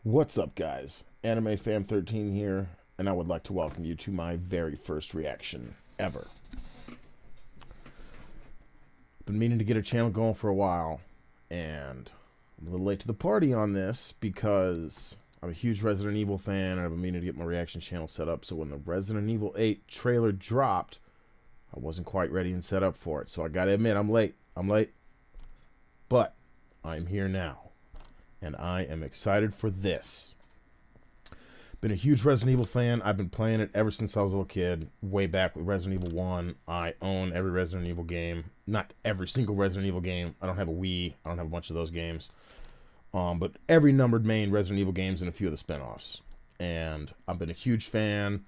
What's up, guys? Anime Fam 13 here, and I would like to welcome you to my very first reaction ever. Been meaning to get a channel going for a while, and I'm a little late to the party on this because I'm a huge Resident Evil fan, and I've been meaning to get my reaction channel set up. So when the Resident Evil 8 trailer dropped, I wasn't quite ready and set up for it. So I gotta admit, I'm late. But I'm here now, and I am excited for this. Been a huge Resident Evil fan. I've been playing it ever since I was a little kid, way back with Resident Evil 1. I own every Resident Evil game. Not every single Resident Evil game. I don't have a Wii. I don't have a bunch of those games. But every numbered main Resident Evil games and a few of the spin-offs. And I've been a huge fan.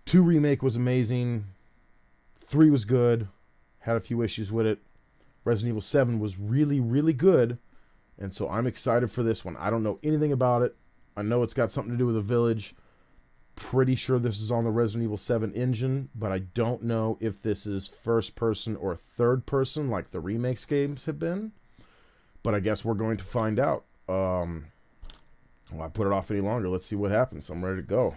2 Remake was amazing. 3 was good. Had a few issues with it. Resident Evil 7 was really, really good. And so I'm excited for this one. I don't know anything about it. I know it's got something to do with a village. Pretty sure this is on the Resident Evil 7 engine, but I don't know if this is first person or third person like the remakes games have been. But I guess we're going to find out. Why put it off any longer? Let's see what happens. I'm ready to go.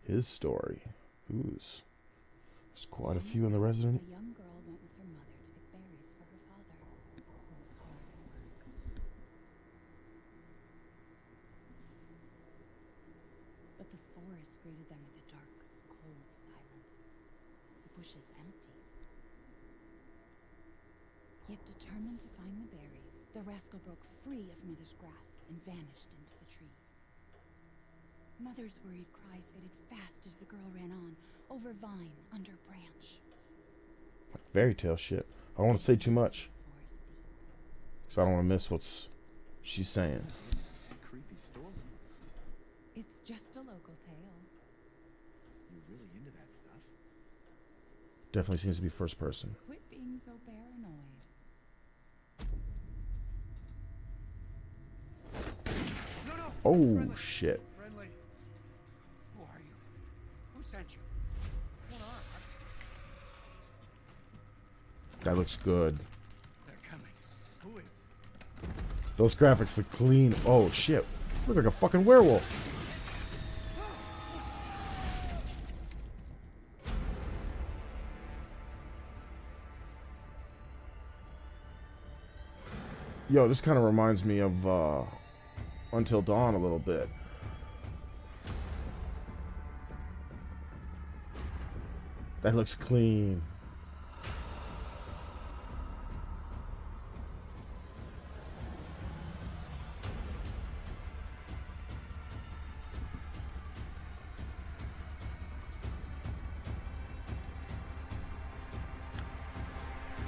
His story. There's quite a few in the Resident Evil. A young girl went with her mother to pick berries for her father, who was hard at work. But the forest greeted them with a dark, cold silence. The bushes empty. Yet determined to find the berries, the rascal broke free of Mother's grasp and vanished into the trees. Mother's worried cries faded fast as the girl ran on, over vine, under branch. Like fairy tale shit. I don't want to say too much, Forest deep. because I don't want to miss what she's saying. Creepy story. It's just a local tale. You're really into that stuff. Definitely seems to be first person. Quit being so paranoid. No. Oh, Friendly. shit. Friendly. Who are you? Who sent you? What's going on? That looks good. They're coming. Who is? Those graphics look clean. Oh, shit. Look like a fucking werewolf. Yo, this kind of reminds me of Until Dawn a little bit. That looks clean.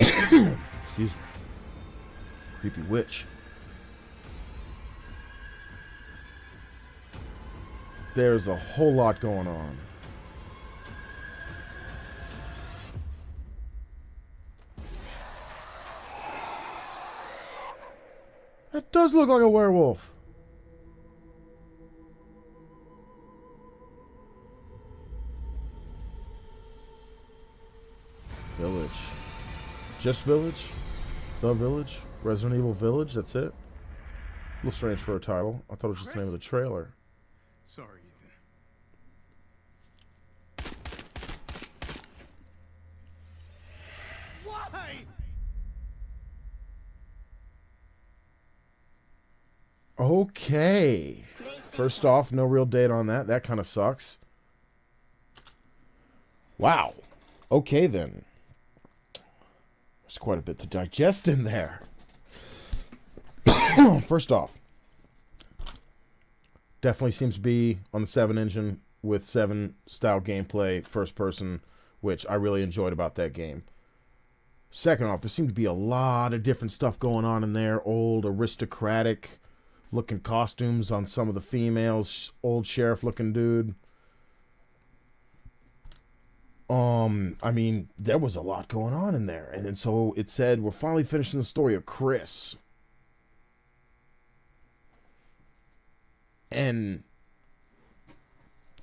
Excuse me. Creepy witch. There's a whole lot going on. That does look like a werewolf. Village. Just Village? The Village? Resident Evil Village? That's it? A little strange for a title. I thought it was just the name of the trailer. Sorry, Ethan. Why? Okay. First off, no real date on that. That kind of sucks. Wow. Okay, then. There's quite a bit to digest in there. First off, definitely seems to be on the 7 engine with 7 style gameplay, first person, which I really enjoyed about that game. Second off, there seemed to be a lot of different stuff going on in there. Old aristocratic looking costumes on some of the females. Old sheriff looking dude. I mean, there was a lot going on in there. And then so it said, we're finally finishing the story of Chris. And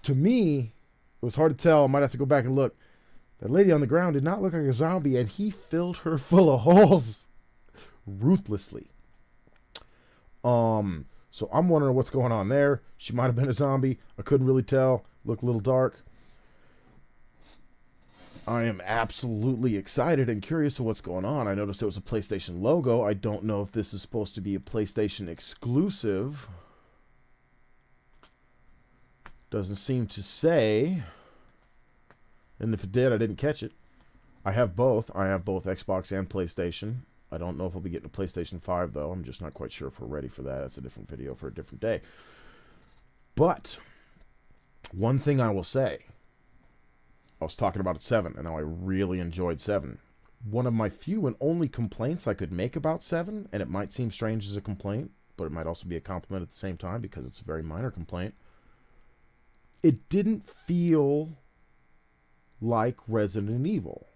to me, it was hard to tell. I might have to go back and look. That lady on the ground did not look like a zombie, and he filled her full of holes ruthlessly. So I'm wondering what's going on there. She might have been a zombie. I couldn't really tell. Looked a little dark. I am absolutely excited and curious of what's going on. I noticed it was a PlayStation logo. I don't know if this is supposed to be a PlayStation exclusive. Doesn't seem to say. And if it did, I didn't catch it. I have both. I have both Xbox and PlayStation. I don't know if we'll be getting a PlayStation 5, though. I'm just not quite sure if we're ready for that. That's a different video for a different day. But one thing I will say, I was talking about 7, and how I really enjoyed 7. One of my few and only complaints I could make about 7, and it might seem strange as a complaint, but it might also be a compliment at the same time because it's a very minor complaint. It didn't feel like Resident Evil.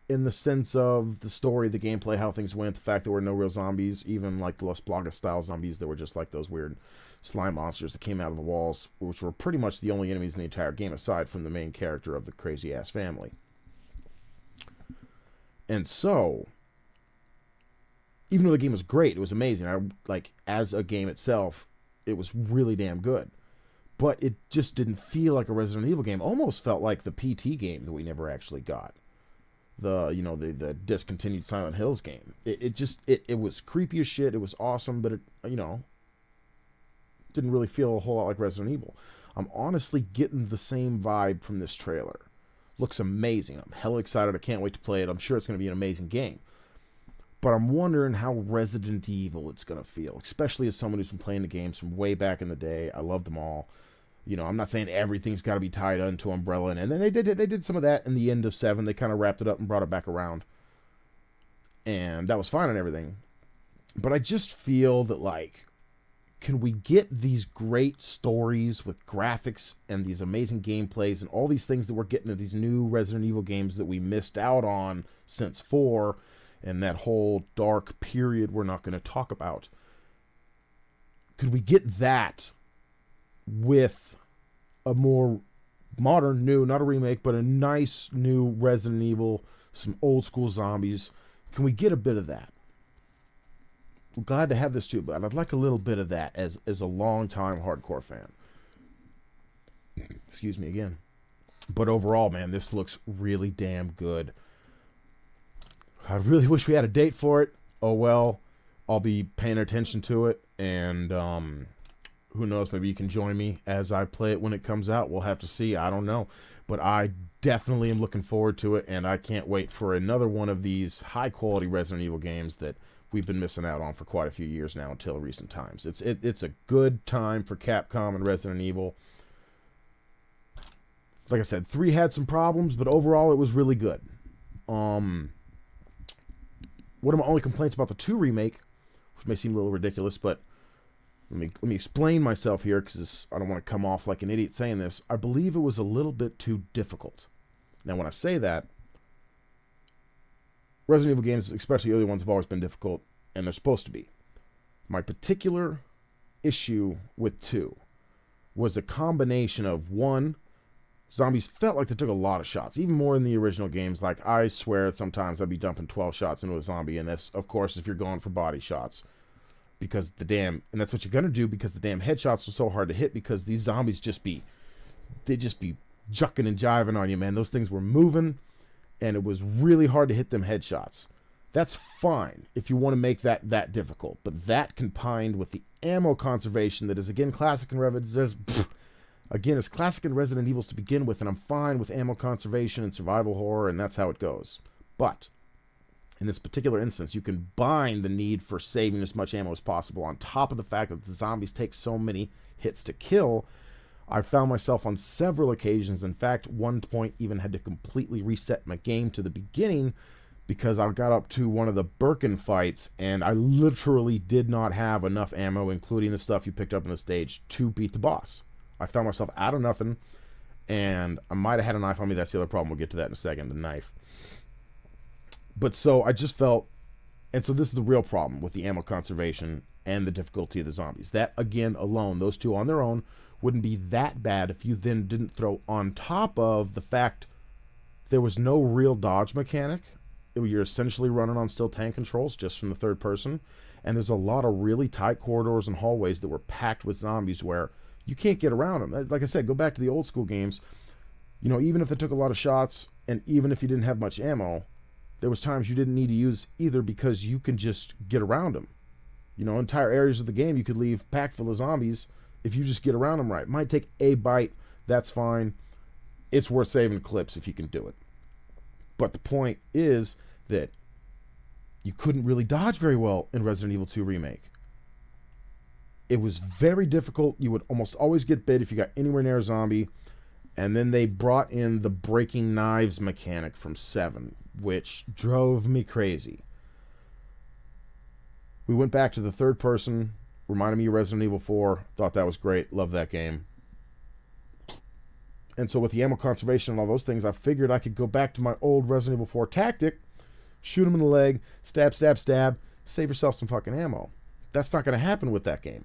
In the sense of the story, the gameplay, how things went, the fact there were no real zombies, even like Las Plagas style zombies that were just like those weird slime monsters that came out of the walls, which were pretty much the only enemies in the entire game aside from the main character of the crazy ass family. And so, even though the game was great, it was amazing. As a game itself, it was really damn good. But it just didn't feel like a Resident Evil game. Almost felt like the PT game that we never actually got. The discontinued Silent Hills game. It was creepy as shit. It was awesome, but it didn't really feel a whole lot like Resident Evil. I'm honestly getting the same vibe from this trailer. Looks amazing. I'm hella excited. I can't wait to play it. I'm sure it's going to be an amazing game. But I'm wondering how Resident Evil it's going to feel, especially as someone who's been playing the games from way back in the day. I loved them all. I'm not saying everything's got to be tied onto Umbrella, and then they did some of that in the end of 7. They kind of wrapped it up and brought it back around, and that was fine and everything. But I just feel that, can we get these great stories with graphics and these amazing gameplays and all these things that we're getting in these new Resident Evil games that we missed out on since 4 and that whole dark period we're not going to talk about? Could we get that with a more modern, new, not a remake, but a nice new Resident Evil, some old school zombies? Can we get a bit of that? I'm glad to have this too, but I'd like a little bit of that as a long-time hardcore fan. Excuse me again. But overall, man, this looks really damn good. I really wish we had a date for it. Oh well, I'll be paying attention to it, and who knows, maybe you can join me as I play it when it comes out. We'll have to see. I don't know. But I definitely am looking forward to it, and I can't wait for another one of these high-quality Resident Evil games that we've been missing out on for quite a few years now until recent times. It's a good time for Capcom and Resident Evil. Like I said, 3 had some problems, but overall it was really good. One of my only complaints about the 2 remake, which may seem a little ridiculous, but let me explain myself here, because I don't want to come off like an idiot saying this. I believe it was a little bit too difficult. Now, when I say that, Resident Evil games, especially early ones, have always been difficult, and they're supposed to be. My particular issue with 2 was a combination of, 1, zombies felt like they took a lot of shots, even more in the original games. Like, I swear sometimes I'd be dumping 12 shots into a zombie, and that's, of course, if you're going for body shots. Because and that's what you're going to do, because the damn headshots are so hard to hit, because these zombies they'd just be jucking and jiving on you, man. Those things were moving, and it was really hard to hit them headshots. That's fine if you want to make that difficult, but that combined with the ammo conservation that is, again, classic in it's classic in Resident Evils to begin with, and I'm fine with ammo conservation and survival horror, and that's how it goes. But in this particular instance, you combine the need for saving as much ammo as possible on top of the fact that the zombies take so many hits to kill. I found myself on several occasions, in fact, one point even had to completely reset my game to the beginning because I got up to one of the Birkin fights and I literally did not have enough ammo, including the stuff you picked up on the stage, to beat the boss. I found myself out of nothing, and I might have had a knife on me. That's the other problem. We'll get to that in a second, the knife. But so I just felt, and so this is the real problem with the ammo conservation and the difficulty of the zombies. That, again, alone, those two on their own, wouldn't be that bad if you then didn't throw on top of the fact there was no real dodge mechanic. You're essentially running on still tank controls just from the third person. And there's a lot of really tight corridors and hallways that were packed with zombies where you can't get around them. Like I said, go back to the old school games. You know, even if they took a lot of shots and even if you didn't have much ammo, there was times you didn't need to use either because you can just get around them. You know, entire areas of the game you could leave packed full of zombies if you just get around them right. Might take a bite, that's fine. It's worth saving clips if you can do it. But the point is that you couldn't really dodge very well in Resident Evil 2 Remake. It was very difficult. You would almost always get bit if you got anywhere near a zombie. And then they brought in the breaking knives mechanic from 7, which drove me crazy. We went back to the third person, reminded me of Resident Evil 4, thought that was great, loved that game. And so with the ammo conservation and all those things, I figured I could go back to my old Resident Evil 4 tactic, shoot him in the leg, stab, stab, stab, save yourself some fucking ammo. That's not going to happen with that game.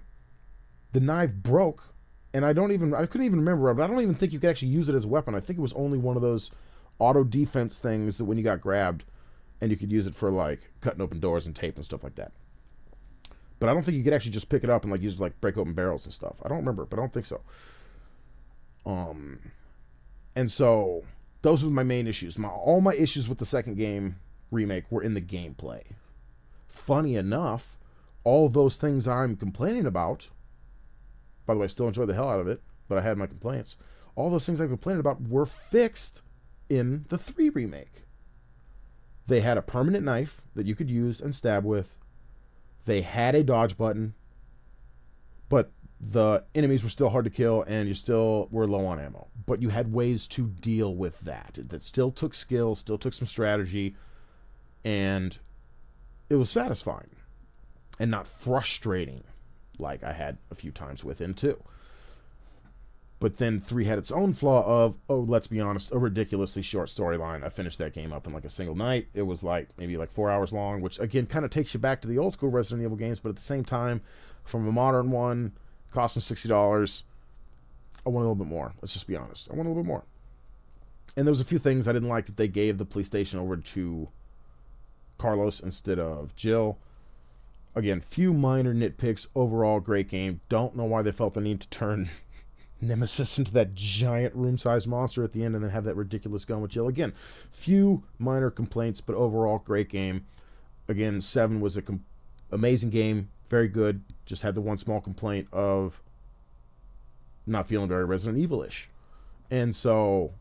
The knife broke, and I couldn't even remember, but I don't even think you could actually use it as a weapon. I think it was only one of those auto defense things that when you got grabbed, and you could use it for like cutting open doors and tape and stuff like that. But I don't think you could actually just pick it up and like use it to like break open barrels and stuff. I don't remember, but I don't think so. And so those were my main issues. All my issues with the second game remake were in the gameplay. Funny enough, all those things I'm complaining about, by the way, I still enjoy the hell out of it, but I had my complaints. All those things I complained about were fixed in the 3 remake. They had a permanent knife that you could use and stab with. They had a dodge button, but the enemies were still hard to kill and you still were low on ammo. But you had ways to deal with that. That still took skill, still took some strategy, and it was satisfying and not frustrating like I had a few times within 2. But then 3 had its own flaw of, oh, let's be honest, a ridiculously short storyline. I finished that game up in like a single night. It was like maybe like 4 hours long, which again kind of takes you back to the old school Resident Evil games, but at the same time, from a modern one, costing $60, I want a little bit more. Let's just be honest. I want a little bit more. And there was a few things I didn't like that they gave the police station over to Carlos instead of Jill. Again, few minor nitpicks. Overall, great game. Don't know why they felt the need to turn Nemesis into that giant room-sized monster at the end and then have that ridiculous gun with Jill. Again, few minor complaints, but overall, great game. Again, 7 was an amazing game. Very good. Just had the one small complaint of not feeling very Resident Evil-ish. And so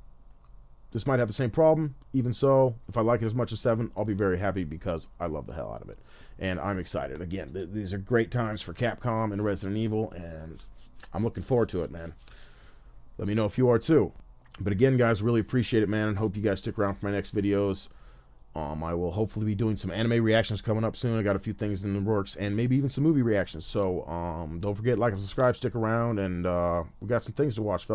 this might have the same problem. Even so, if I like it as much as 7, I'll be very happy because I love the hell out of it. And I'm excited. Again, these are great times for Capcom and Resident Evil, and I'm looking forward to it, man. Let me know if you are too. But again, guys, really appreciate it, man, and hope you guys stick around for my next videos. I will hopefully be doing some anime reactions coming up soon. I got a few things in the works, and maybe even some movie reactions. So don't forget, like and subscribe, stick around, and we got some things to watch, fellas.